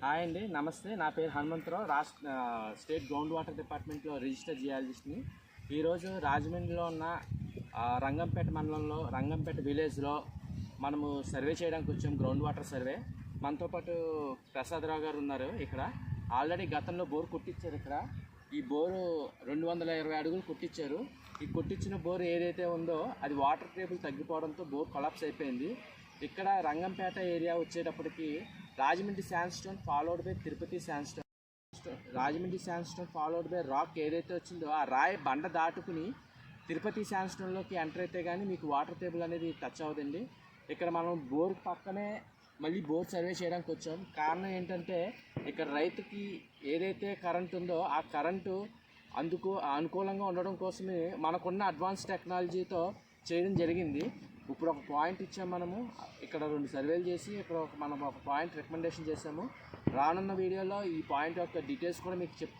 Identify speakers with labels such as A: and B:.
A: Hi అండి, నమస్తే. నా పేరు హనుమంతరావు. స్టేట్ గ్రౌండ్ వాటర్ డిపార్ట్మెంట్లో రిజిస్టర్ జియాలజిస్ట్ని. ఈరోజు రాజమండ్రిలో ఉన్న రంగంపేట మండలంలో రంగంపేట విలేజ్లో మనము సర్వే చేయడానికి వచ్చాం. Ground water survey. మనతో పాటు ప్రసాదరావు గారు ఉన్నారు. ఇక్కడ ఆల్రెడీ గతంలో బోర్ కుట్టించారు. ఇక్కడ ఈ బోరు 220 అడుగులు కుట్టించారు. ఈ కుట్టించిన బోర్ ఏదైతే ఉందో అది వాటర్ టేబుల్ తగ్గిపోవడంతో బోర్ కొలాప్స్ అయిపోయింది. ఇక్కడ రంగంపేట ఏరియా వచ్చేటప్పటికి Rajahmundry sandstone followed by Tirupati sandstone, Rajahmundry sandstone followed by rock ఏదైతే వచ్చిందో ఆ రాయి బండ దాటుకుని తిరుపతి శాండ్స్టోన్లోకి ఎంటర్ అయితే కానీ మీకు వాటర్ టేబుల్ అనేది టచ్ అవ్వదండి. ఇక్కడ మనం బోర్ పక్కనే మళ్ళీ బోర్ సర్వే చేయడానికి వచ్చాం. కారణం ఏంటంటే ఇక్కడ రైతుకి ఏదైతే కరెంట్ ఉందో ఆ కరెంటు అనుకూలంగా ఉండడం కోసమే మనకున్న అడ్వాన్స్ టెక్నాలజీతో చేయడం జరిగింది. ఇప్పుడు ఒక పాయింట్ ఇచ్చాము మనము. ఇక్కడ 2 సర్వేలు చేసి ఇక్కడ మనం ఒక పాయింట్ రికమెండేషన్ చేసాము. రానున్న వీడియోలో ఈ పాయింట్ యొక్క డీటెయిల్స్ కూడా మీకు చెప్తాము.